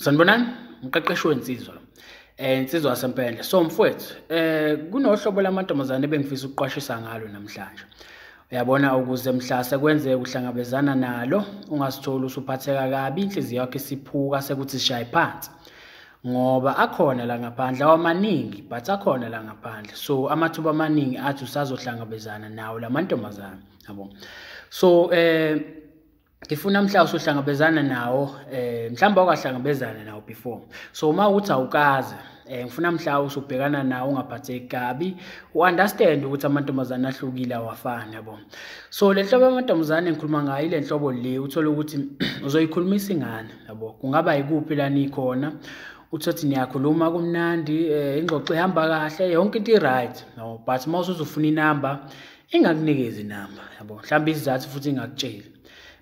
Sanibonani, umqeqeshi wensizwa. Insizwa yaseMpendle. So mfowethu, kunohlobo lamantombazane ebengifisa ukuqwashisa ngalo namhlanje. Uyabona ukuze mhla sekwenzeka uhlangabezana nalo, ungasitholi usuphatheka kabi, inhliziyo yakho isiphuka sekuthi sishaye phansi. Ngoba akhona la ngaphandle awamaningi, but akhona la ngaphandle. So amathuba amaningi athi usazohlangabezana nawo lamantombazane, yabo. So ngifuna mhla usuhlangabezana nawo, mhlawumbe awukahlangabezana nawo before. So uma uthi awukaze, ngifuna mhla usubhekana nawo ungaphatheki kabi, u-understand ukuthi amantombazane ahlukile awafani, yabo. So le hlobo yamantombazane engikhuluma ngayo ile nhlobo le uthola ukuthi uzoyikhulumisa ingane, yabo. Kungaba yikuphi la nikhona, uthi niyakhuluma kumnandi, ingxoxo ihamba kahle, yonke into i-right, no, but uma usuzofuna inamba ingakunikeza inamba, yabo. Mhlawumbe isizathu futhi ingakutsheli.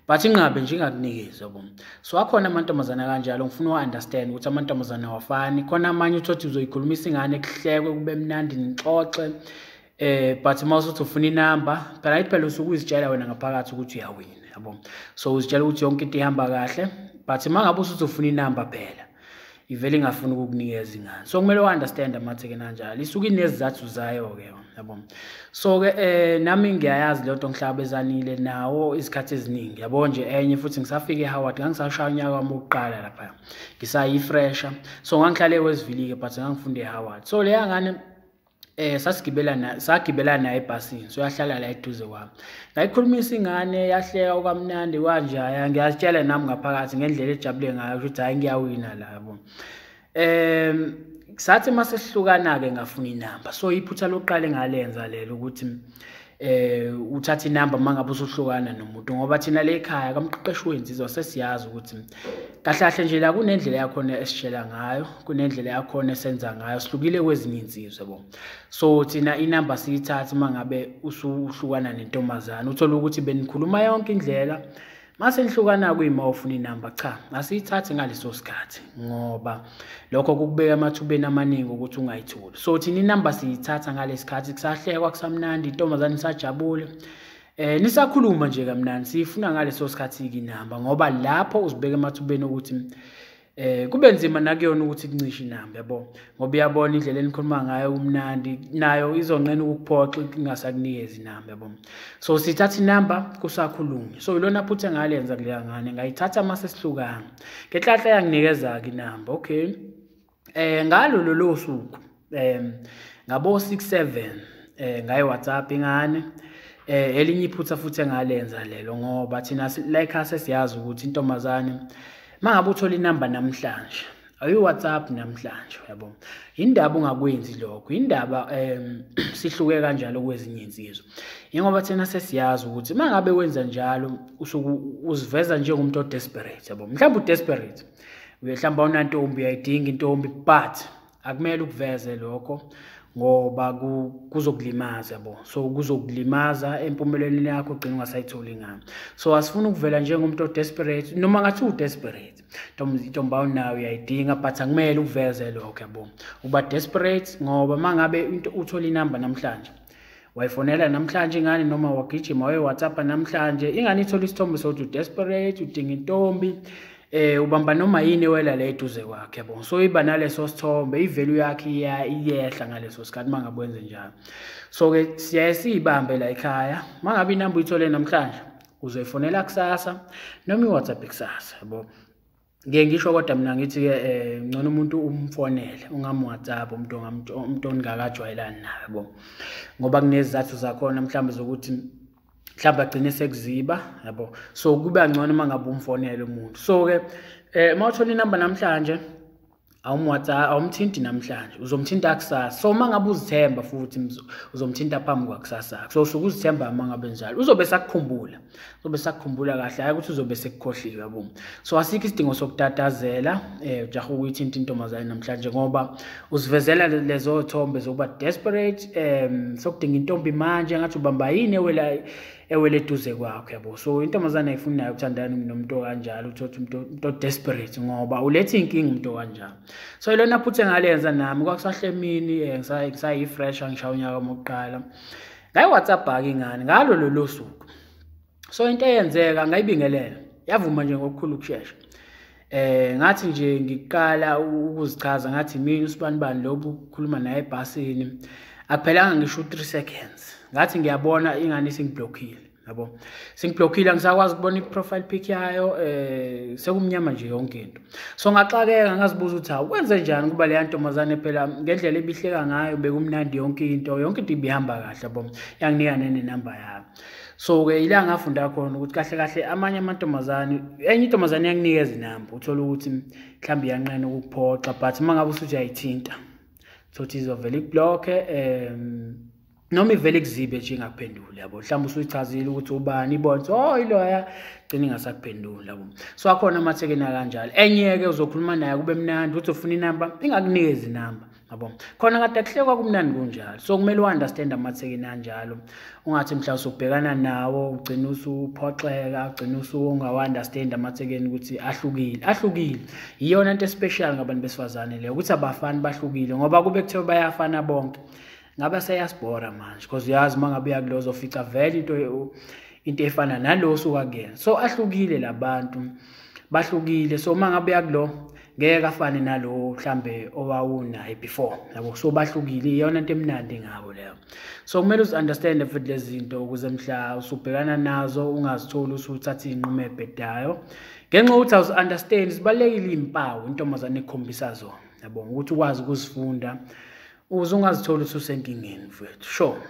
But ingabe nje ingakunikeza, yabo. So akhona amantombazane kanjalo, ngifuna u-understand ukuthi amantombazane awafani. Khona amanye uthi uzoyikhulumisa ingane kuhlekwe kube mnandi nixoxe, but uma usuthi ufuna inamba, phela usuke uzitshela wena ngaphakathi ukuthi uyawina, yabo. So uzitshela ukuthi yonke into ihamba kahle, but uma ngabe usuthi ufuna inamba phela ivele ingafuni ukukunikeza ingane. So kumele u-understand amatheke kanjalo, isuke inezizathu zayo-ke, yabo. So-ke nami ngiyayazi leyo nto ngihlangabezanile nawo izikhathi eziningi, yabo. Nje enye futhi ngisafike eHoward, ngangisashaya unyaka wami wokuqala lapha, ngisayifresha. So ngangihlale eWestville-ke, but ngangifunde eHoward. So leya ngane sagibela naye ebhasini, so yahlala la eduze kwami. Ngayikhulumisa ingane, yahleka okamnandi kanjaya, ngiyazitshela nami ngaphakathi ngendlela ejabule ngayo ukuthi hayi ngiyawina la, yabo. Sathi mase sihlukana-ke ngafuna inamba. So iphutha lokuqala engalenza lelo ukuthi uthatha inamba mangabe usuhlukana nomuntu, ngoba thina le ekhaya kamqeqeshi wensizwa sesiyazi ukuthi kahle kahle nje la kunendlela yakhona esishela ngayo, kunendlela yakhona esenza ngayo, sihlukile kwezinye insizwe, yabo. So thina inamba siyithatha mangabe usuhlukana nentombazane, uthola ukuthi benikhuluma yonke indlela, mase nihlukana kuyima ufuna inamba, cha, asiyithathi ngaleso sikhathi ngoba lokho kukubeka emathubeni amaningi ukuthi ungayitholi. So thina inamba siyithatha ngalesikhathi kusahlekwa kusamnandi, intombazane isajabule, nisakhuluma nje kamnandi, sifuna ngaleso sikhathi inamba, ngoba lapho uzibeka emathubeni ukuthi kube nzima nakuyona ukuthi kuncishe inamba, yabo. Ngoba uyabona indlela enikhuluma ngayo umnandi, nayo izonqena ukuphoxa ingasakunikeza inamba, yabo. So sithatha inamba kusakhulunywa. So ilona phutha ngalenza kuleya ngane, ngayithatha mase sihlukana. Ngenhlanhla yanginikeza-ke inamba, okay. Ngalo lolo suku ngabo 6-7 ngaye WhatsApp ingane. Elinye iphutha futhi engalenza lelo ngoba thina like sesiyazi ukuthi intombazane mangabe uthola inamba namhlanje ayu WhatsApp namhlanje, yabo. Indaba ungakwenzi lokho, indaba sihluke kanjalo kwezinye insizwe. Ngoba thina sesiyazi ukuthi mangabe wenza njalo uziveza njengomuntu odesperate, yabo. Mhlawumbe udesperate, uyehlamba unantombi uyayidinga intombi, but akumele ukuveze lokho ngoba kuzokulimaza, yabo. So kuzokulimaza empumelelweni yakho, ugcina ungasayitholi ingane. So asifuna ukuvela njengomuntu odesperate, noma ngathi udesperate, intombi awunayo uyayidinga, but akumele ukuveze lokho, yabo. Uba desperate ngoba mangabe uthola inamba namhlanje, wayifonela namhlanje ingane noma wagijima waye WhatsApp namhlanje, ingane ithola isithombe sokuthi udesperate, udinga intombi, ubamba noma yini ewela le eduze kwakhe, yabo. So iba naleso sithombe, ivalue yakhe iyehla ngaleso sikhathi mangabe wenze njalo. So-ke siyaye siyibambe la ekhaya, mangabe inamba uyithole namhlanje uzoyifonela kusasa noma iWhatsApp kusasa, yabo. Ngeke ngisho kodwa mina ngithi-ke ngcono umuntu umfonele, ungamWhatsApp umuntu ongakajwayelani naye, yabo. Ngoba kunezizathu zakhona mhlawumbe zokuthi mhlawumbe agcine sekuziba, yabo. So kuba ngcono mangabe umfonele umuntu. So-ke mawuthola inamba namhlanje awumthinti namhlanje, uzomthinta kusasa. So mangabe uzithemba futhi uzomthinta phambi kwakusasa. So usuke uzithemba mangabe njalo uzobe sakukhumbula, kahle, hayi ukuthi uzobe sekukhohliwe, yabo. So asikho isidingo sokutatazela ujaha ukuyithinta intombazane namhlanje ngoba uzivezela lezo thombe zokuba desperate, sokudinga intombi manje ngathi ubamba yini ewele eduze kwakho, yabo. So intombazane ayifuni nayo ukuthandana nomuntu kanjalo, uthothi umuntu desperate ngoba ulethe inkinga umuntu kanjalo. So ilona phutha ngalenza nami kwakusahle emini, ngisayifresh ngishaya unyaka wokuqala. Ngayi WhatsApp ingane ngalo lolo suku. So into eyenzeka ngayibingelela, yavuma nje ngokukhulu ukusheshsha. Ngathi nje ngiqala ukuzichaza ngathi mina uSibanibani lobu ukukhuluma naye ebhasini akuphelanga ngisho 3 seconds ngathi ngiyabona ingane singiblockile yabo singiblockile angisakwazi ukubona iprofile pic yayo sekumnyama nje yonke into so ngaxakeka ngazibuza ukuthi awenze njani kuba le ntombazane phela ngendlela ebihleka ngayo bekumnandi yonke into ibihamba kahle yabo yanginika nenamba yayo so ke ila ngafunda khona ukuthi kahle kahle amanye amantombazane enye intombazane yanginikeza inamba uthola ukuthi mhlambi yanqena ukuphoxa but mangabe usuthi ayithinta sothi izovela iblock noma ivele kuzibe nje ingakuphenduli yabo mhlawumbe usuyichazile ukuthi ubani ibona oh iloya gcina ingasakuphenduli yabo so akhona amathekena kanjalo enye ke uzokhuluma naye kube mnandi uthi ufuna inamba ingakunikeza inamba yabo khona kade akuhlekwa kumnandi kunjalo so kumele uunderstand amathekena kanjalo ungathi mhlawumbe usubhekana nawo ugcina usuphoxeka ugcina usungawa-understand amathekeni ukuthi ahlukile iyona into special ngabantu besifazane leyo ukuthi abafani bahlukile ngoba kube kuthiwa bayafana bonke ngabe seyasibhora manje because uyazi mangabe uyakuloza ufica vele into efana nalo osuka kuyena so ahlukile labantu bahlukile so mangabe uyakulo ngeke afane nalo mhlambe owawunaye before yabo so bahlukile iyona into emnandi ngabo leyo so kumele uzi-understand futhi lezi zinto ukuze mhla usubhekana nazo ungazitholi usuthatha iy'nqumo ey'bhedayo ngenxa yokuthi awuzi-understand zibalulekile iy'mpawu intombazane ekukhombisa zona yabo ukuthi ukwazi ukuzifunda ukuze ungazitholi ususenkingeni mfowethu sure